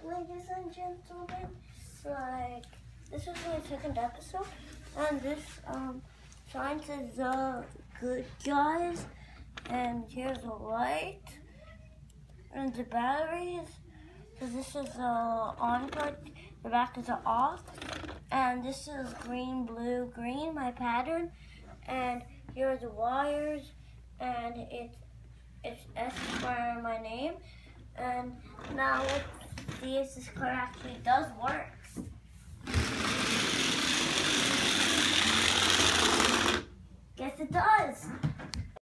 ladies and gentlemen. Like, this is my second episode, and this science is good, guys. And here's the light and the batteries. So this is on part, the back is off, and this is green, blue, green, my pattern. And here are the wires, and it's S for my name. And now let's see if this car actually does work. Guess it does.